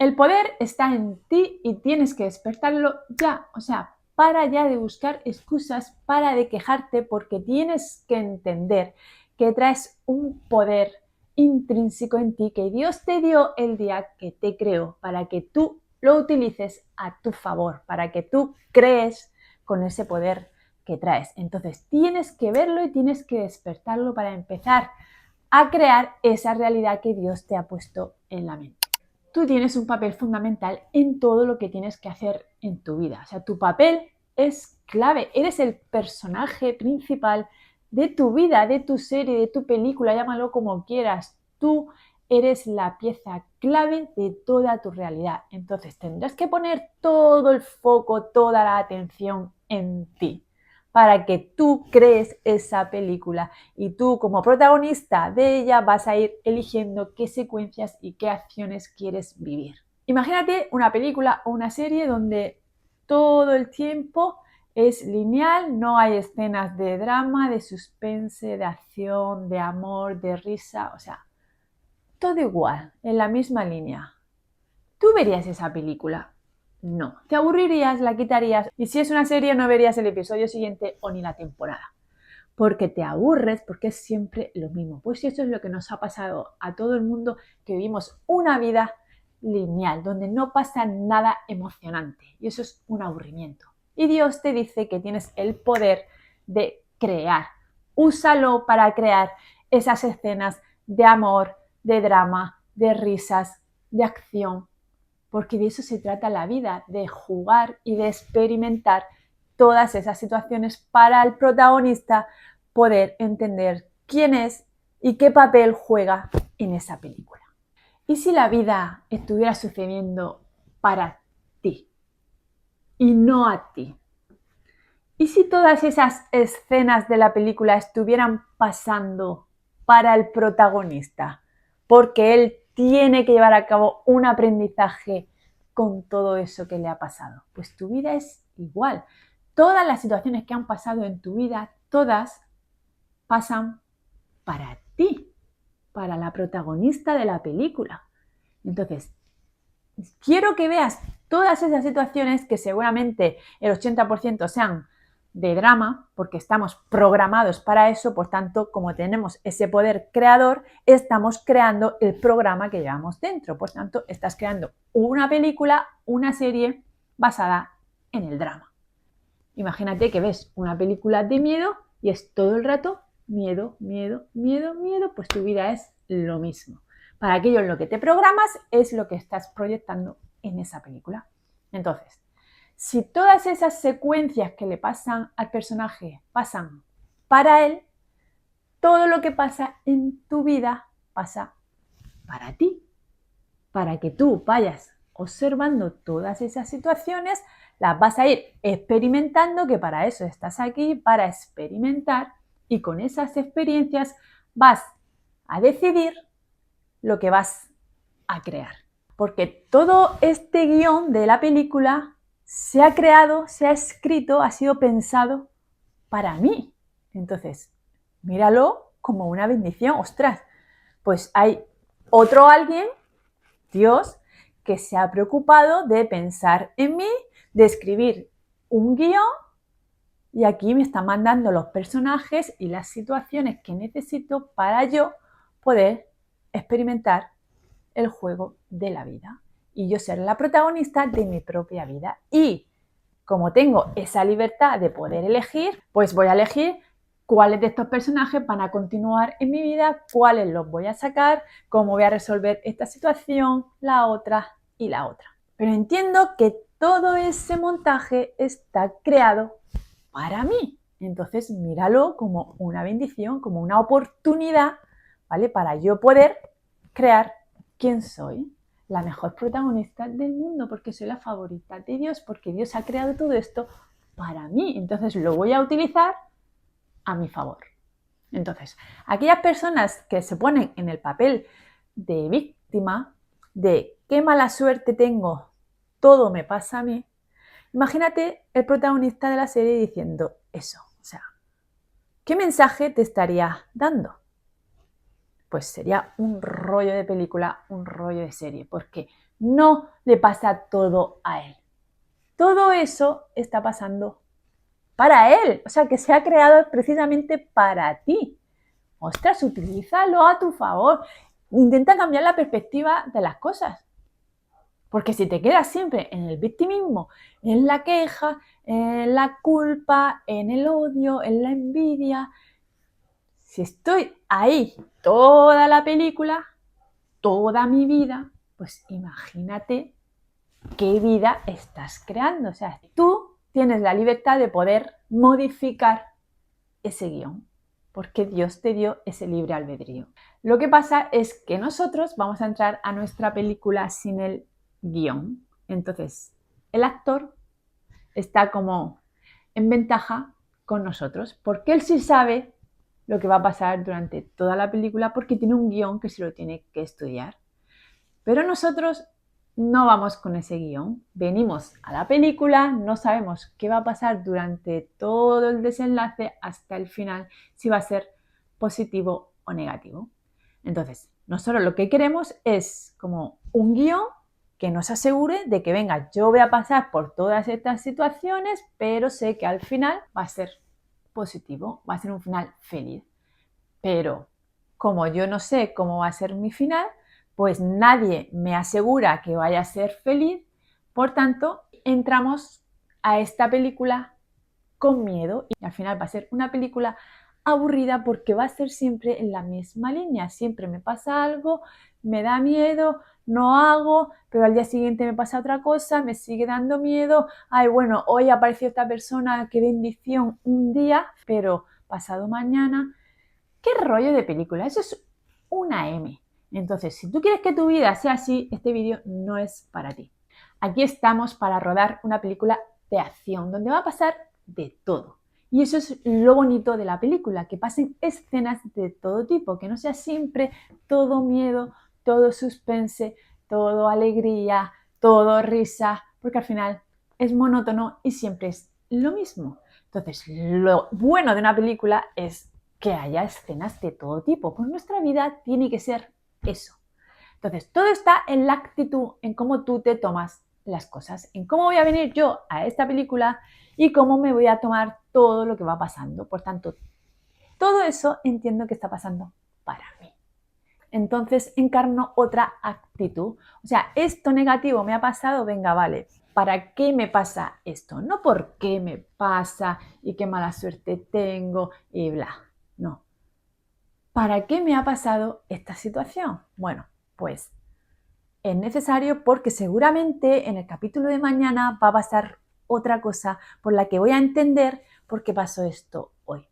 El poder está en ti y tienes que despertarlo ya. O sea, para ya de buscar excusas, para de quejarte, porque tienes que entender que traes un poder intrínseco en ti que Dios te dio el día que te creó para que tú lo utilices a tu favor, para que tú crees con ese poder que traes. Entonces tienes que verlo y tienes que despertarlo para empezar a crear esa realidad que Dios te ha puesto en la mente. Tú tienes un papel fundamental en todo lo que tienes que hacer en tu vida. O sea, tu papel es clave. Eres el personaje principal de tu vida, de tu serie, de tu película, llámalo como quieras. Tú eres la pieza clave de toda tu realidad. Entonces tendrás que poner todo el foco, toda la atención en ti para que tú crees esa película y tú como protagonista de ella vas a ir eligiendo qué secuencias y qué acciones quieres vivir. Imagínate una película o una serie donde todo el tiempo es lineal, no hay escenas de drama, de suspense, de acción, de amor, de risa, o sea, todo igual, en la misma línea. ¿Tú verías esa película? No. Te aburrirías, la quitarías y si es una serie no verías el episodio siguiente o ni la temporada. Porque te aburres, porque es siempre lo mismo. Pues eso es lo que nos ha pasado a todo el mundo, que vivimos una vida lineal, donde no pasa nada emocionante. Y eso es un aburrimiento. Y Dios te dice que tienes el poder de crear. Úsalo para crear esas escenas de amor, de drama, de risas, de acción, porque de eso se trata la vida, de jugar y de experimentar todas esas situaciones para el protagonista poder entender quién es y qué papel juega en esa película. ¿Y si la vida estuviera sucediendo para ti y no a ti? ¿Y si todas esas escenas de la película estuvieran pasando para el protagonista? Porque él tiene que llevar a cabo un aprendizaje con todo eso que le ha pasado. Pues tu vida es igual. Todas las situaciones que han pasado en tu vida, todas pasan para ti, para la protagonista de la película. Entonces, quiero que veas todas esas situaciones que seguramente el 80% sean de drama, porque estamos programados para eso, por tanto, como tenemos ese poder creador, estamos creando el programa que llevamos dentro. Por tanto, estás creando una película, una serie basada en el drama. Imagínate que ves una película de miedo y es todo el rato miedo, miedo, miedo, miedo, pues tu vida es lo mismo. Para aquello en lo que te programas es lo que estás proyectando en esa película. Entonces, si todas esas secuencias que le pasan al personaje pasan para él, todo lo que pasa en tu vida pasa para ti, para que tú vayas observando todas esas situaciones, las vas a ir experimentando, que para eso estás aquí, para experimentar, y con esas experiencias vas a decidir lo que vas a crear. Porque todo este guión de la película se ha creado, se ha escrito, ha sido pensado para mí. Entonces, míralo como una bendición. Ostras, pues hay otro alguien, Dios, que se ha preocupado de pensar en mí, de escribir un guión, y aquí me está mandando los personajes y las situaciones que necesito para yo poder experimentar el juego de la vida y yo ser la protagonista de mi propia vida. Y como tengo esa libertad de poder elegir, pues voy a elegir cuáles de estos personajes van a continuar en mi vida, cuáles los voy a sacar, cómo voy a resolver esta situación, la otra y la otra. Pero entiendo que todo ese montaje está creado para mí. Entonces míralo como una bendición, como una oportunidad, ¿vale? Para yo poder crear quién soy, la mejor protagonista del mundo, porque soy la favorita de Dios, porque Dios ha creado todo esto para mí. Entonces lo voy a utilizar a mi favor. Entonces, aquellas personas que se ponen en el papel de víctima, de qué mala suerte tengo, todo me pasa a mí, imagínate el protagonista de la serie diciendo eso. O sea, ¿qué mensaje te estaría dando? Pues sería un rollo de película, un rollo de serie, porque no le pasa todo a él. Todo eso está pasando para él, o sea, que se ha creado precisamente para ti. Ostras, utilízalo a tu favor. Intenta cambiar la perspectiva de las cosas. Porque si te quedas siempre en el victimismo, en la queja, en la culpa, en el odio, en la envidia, si estoy ahí toda la película, toda mi vida, pues imagínate qué vida estás creando. O sea, tú tienes la libertad de poder modificar ese guión, porque Dios te dio ese libre albedrío. Lo que pasa es que nosotros vamos a entrar a nuestra película sin el guión. Entonces, el actor está como en ventaja con nosotros, porque él sí sabe lo que va a pasar durante toda la película, porque tiene un guión que se lo tiene que estudiar. Pero nosotros no vamos con ese guión. Venimos a la película, no sabemos qué va a pasar durante todo el desenlace hasta el final, si va a ser positivo o negativo. Entonces, nosotros lo que queremos es como un guión que nos asegure de que, venga, yo voy a pasar por todas estas situaciones, pero sé que al final va a ser positivo, va a ser un final feliz. Pero como yo no sé cómo va a ser mi final, pues nadie me asegura que vaya a ser feliz, por tanto, entramos a esta película con miedo y al final va a ser una película aburrida porque va a ser siempre en la misma línea. Siempre me pasa algo, me da miedo, no hago, pero al día siguiente me pasa otra cosa, me sigue dando miedo. Ay, bueno, hoy apareció esta persona, qué bendición un día, pero pasado mañana. ¿Qué rollo de película? Eso es una M. Entonces, si tú quieres que tu vida sea así, este vídeo no es para ti. Aquí estamos para rodar una película de acción, donde va a pasar de todo. Y eso es lo bonito de la película, que pasen escenas de todo tipo, que no sea siempre todo miedo, todo suspense, todo alegría, todo risa, porque al final es monótono y siempre es lo mismo. Entonces, lo bueno de una película es que haya escenas de todo tipo, pues nuestra vida tiene que ser eso. Entonces, todo está en la actitud, en cómo tú te tomas las cosas, en cómo voy a venir yo a esta película y cómo me voy a tomar todo lo que va pasando. Por tanto, todo eso entiendo que está pasando para mí. Entonces encarno otra actitud. O sea, esto negativo me ha pasado, venga, vale, ¿para qué me pasa esto? No por qué me pasa y qué mala suerte tengo y bla. No. ¿Para qué me ha pasado esta situación? Bueno, pues es necesario porque seguramente en el capítulo de mañana va a pasar otra cosa por la que voy a entender por qué pasó esto hoy.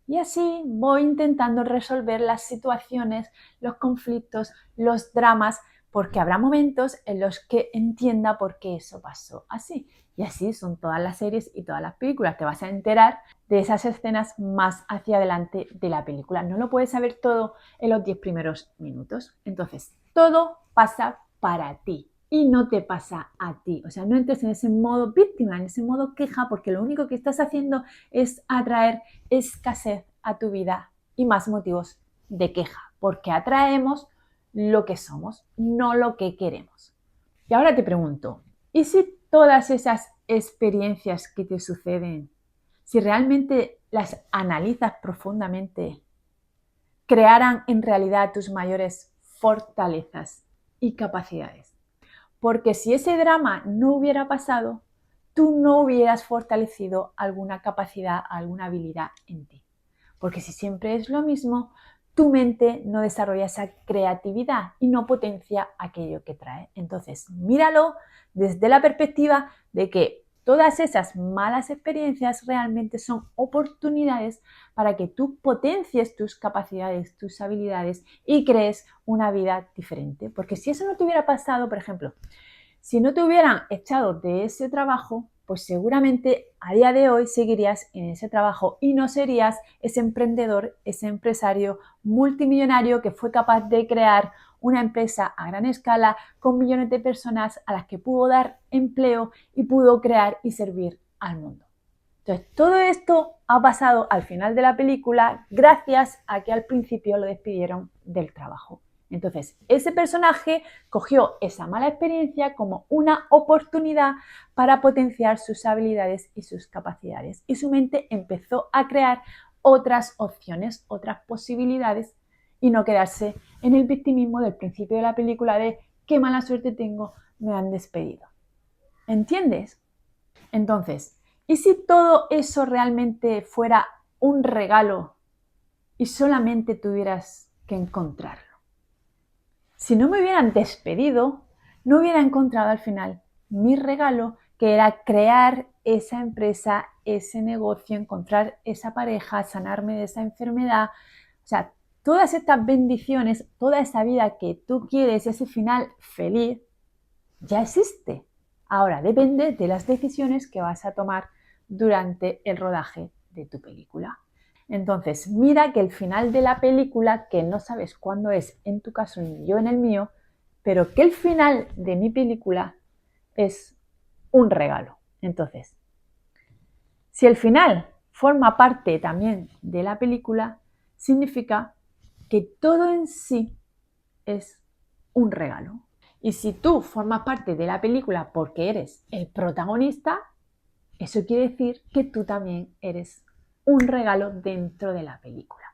Y así voy intentando resolver las situaciones, los conflictos, los dramas, porque habrá momentos en los que entienda por qué eso pasó así. Y así son todas las series y todas las películas. Te vas a enterar de esas escenas más hacia adelante de la película. No lo puedes saber todo en los 10 primeros minutos. Entonces, todo pasa para ti y no te pasa a ti. O sea, no entres en ese modo víctima, en ese modo queja, porque lo único que estás haciendo es atraer escasez a tu vida y más motivos de queja, porque atraemos lo que somos, no lo que queremos. Y ahora te pregunto, ¿y si todas esas experiencias que te suceden, si realmente las analizas profundamente, crearan en realidad tus mayores fortalezas y capacidades? Porque si ese drama no hubiera pasado, tú no hubieras fortalecido alguna capacidad, alguna habilidad en ti. Porque si siempre es lo mismo, tu mente no desarrolla esa creatividad y no potencia aquello que trae. Entonces, míralo desde la perspectiva de que todas esas malas experiencias realmente son oportunidades para que tú potencies tus capacidades, tus habilidades y crees una vida diferente. Porque si eso no te hubiera pasado, por ejemplo, si no te hubieran echado de ese trabajo, pues seguramente a día de hoy seguirías en ese trabajo y no serías ese emprendedor, ese empresario multimillonario que fue capaz de crear una empresa a gran escala con millones de personas a las que pudo dar empleo y pudo crear y servir al mundo. Entonces, todo esto ha pasado al final de la película gracias a que al principio lo despidieron del trabajo. Entonces, ese personaje cogió esa mala experiencia como una oportunidad para potenciar sus habilidades y sus capacidades. Y su mente empezó a crear otras opciones, otras posibilidades y no quedarse en el victimismo del principio de la película de qué mala suerte tengo, me han despedido. ¿Entiendes? Entonces, ¿y si todo eso realmente fuera un regalo y solamente tuvieras que encontrarlo? Si no me hubieran despedido, no hubiera encontrado al final mi regalo, que era crear esa empresa, ese negocio, encontrar esa pareja, sanarme de esa enfermedad. O sea, todas estas bendiciones, toda esa vida que tú quieres, ese final feliz, ya existe. Ahora depende de las decisiones que vas a tomar durante el rodaje de tu película. Entonces, mira que el final de la película, que no sabes cuándo es en tu caso ni yo en el mío, pero que el final de mi película es un regalo. Entonces, si el final forma parte también de la película, significa que todo en sí es un regalo. Y si tú formas parte de la película porque eres el protagonista, eso quiere decir que tú también eres un regalo dentro de la película.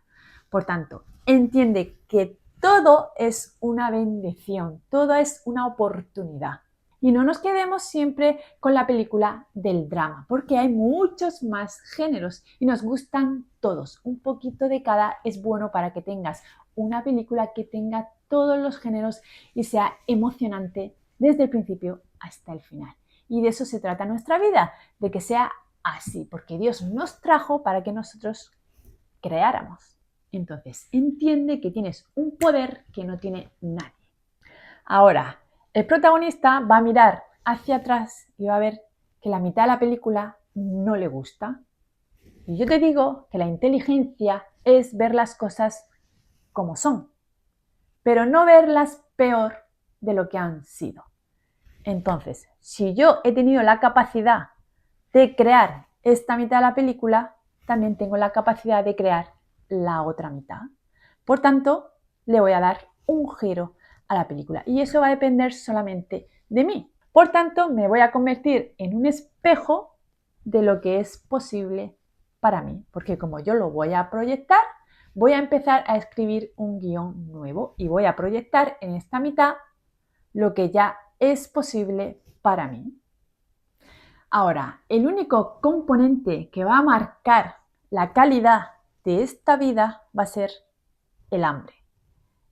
Por tanto, entiende que todo es una bendición, todo es una oportunidad. Y no nos quedemos siempre con la película del drama, porque hay muchos más géneros y nos gustan todos. Un poquito de cada es bueno para que tengas una película que tenga todos los géneros y sea emocionante desde el principio hasta el final. Y de eso se trata nuestra vida, de que sea así, porque Dios nos trajo para que nosotros creáramos. Entonces, entiende que tienes un poder que no tiene nadie. Ahora, el protagonista va a mirar hacia atrás y va a ver que la mitad de la película no le gusta. Y yo te digo que la inteligencia es ver las cosas como son, pero no verlas peor de lo que han sido. Entonces, si yo he tenido la capacidad de crear esta mitad de la película, también tengo la capacidad de crear la otra mitad. Por tanto, le voy a dar un giro a la película y eso va a depender solamente de mí. Por tanto, me voy a convertir en un espejo de lo que es posible para mí, porque como yo lo voy a proyectar, voy a empezar a escribir un guión nuevo y voy a proyectar en esta mitad lo que ya es posible para mí. Ahora, el único componente que va a marcar la calidad de esta vida va a ser el hambre.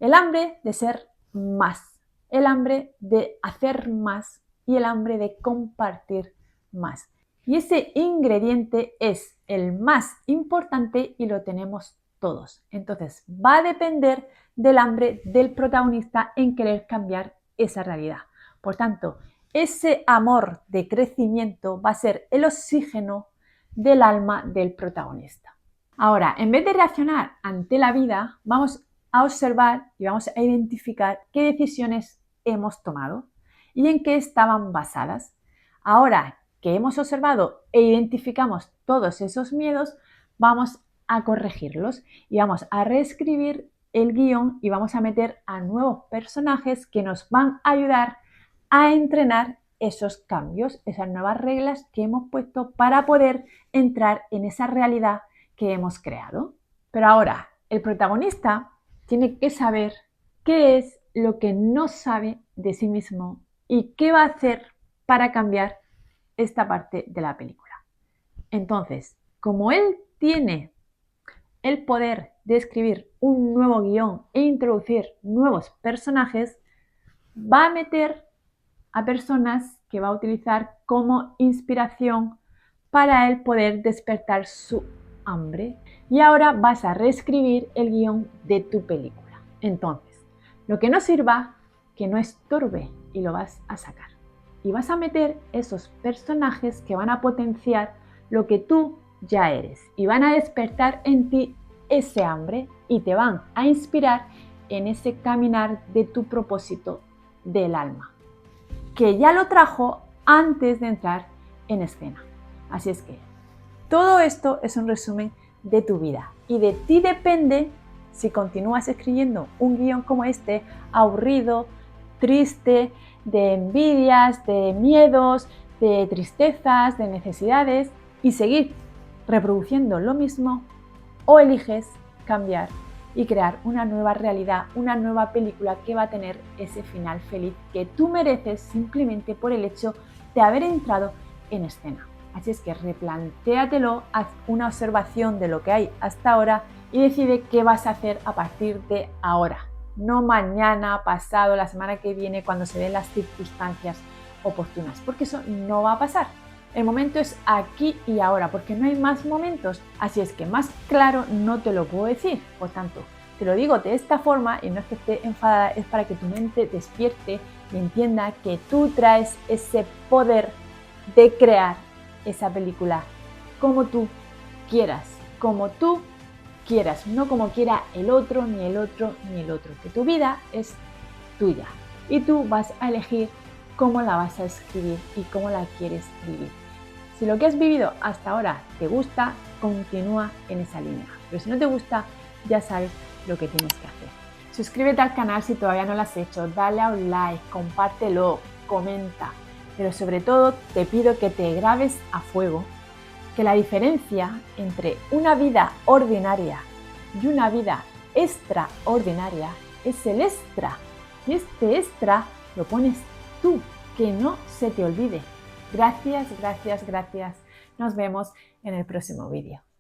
El hambre de ser más, el hambre de hacer más y el hambre de compartir más. Y ese ingrediente es el más importante y lo tenemos todos. Entonces, va a depender del hambre del protagonista en querer cambiar esa realidad. Por tanto, ese amor de crecimiento va a ser el oxígeno del alma del protagonista. Ahora, en vez de reaccionar ante la vida, vamos a observar y vamos a identificar qué decisiones hemos tomado y en qué estaban basadas. Ahora que hemos observado e identificamos todos esos miedos, vamos a corregirlos y vamos a reescribir el guión y vamos a meter a nuevos personajes que nos van a ayudar a entrenar esos cambios, esas nuevas reglas que hemos puesto para poder entrar en esa realidad que hemos creado. Pero ahora, el protagonista tiene que saber qué es lo que no sabe de sí mismo y qué va a hacer para cambiar esta parte de la película. Entonces, como él tiene el poder de escribir un nuevo guión e introducir nuevos personajes, va a meter a personas que va a utilizar como inspiración para él poder despertar su hambre. Y ahora vas a reescribir el guión de tu película. Entonces, lo que no sirva, que no estorbe, y lo vas a sacar. Y vas a meter esos personajes que van a potenciar lo que tú ya eres. Y van a despertar en ti ese hambre y te van a inspirar en ese caminar de tu propósito del alma, que ya lo trajo antes de entrar en escena. Así es que todo esto es un resumen de tu vida y de ti depende si continúas escribiendo un guión como este, aburrido, triste, de envidias, de miedos, de tristezas, de necesidades, y seguir reproduciendo lo mismo, o eliges cambiar y crear una nueva realidad, una nueva película que va a tener ese final feliz que tú mereces simplemente por el hecho de haber entrado en escena. Así es que replantéatelo, haz una observación de lo que hay hasta ahora y decide qué vas a hacer a partir de ahora. No mañana, pasado, la semana que viene, cuando se den las circunstancias oportunas, porque eso no va a pasar. El momento es aquí y ahora, porque no hay más momentos, así es que más claro no te lo puedo decir. Por tanto, te lo digo de esta forma y no es que esté enfadada, es para que tu mente despierte y entienda que tú traes ese poder de crear esa película como tú quieras, no como quiera el otro, ni el otro, ni el otro, que tu vida es tuya y tú vas a elegir cómo la vas a escribir y cómo la quieres vivir. Si lo que has vivido hasta ahora te gusta, continúa en esa línea. Pero si no te gusta, ya sabes lo que tienes que hacer. Suscríbete al canal si todavía no lo has hecho, dale a un like, compártelo, comenta. Pero sobre todo te pido que te grabes a fuego que la diferencia entre una vida ordinaria y una vida extraordinaria es el extra. Y este extra lo pones tú, que no se te olvide. Gracias, gracias, gracias. Nos vemos en el próximo vídeo.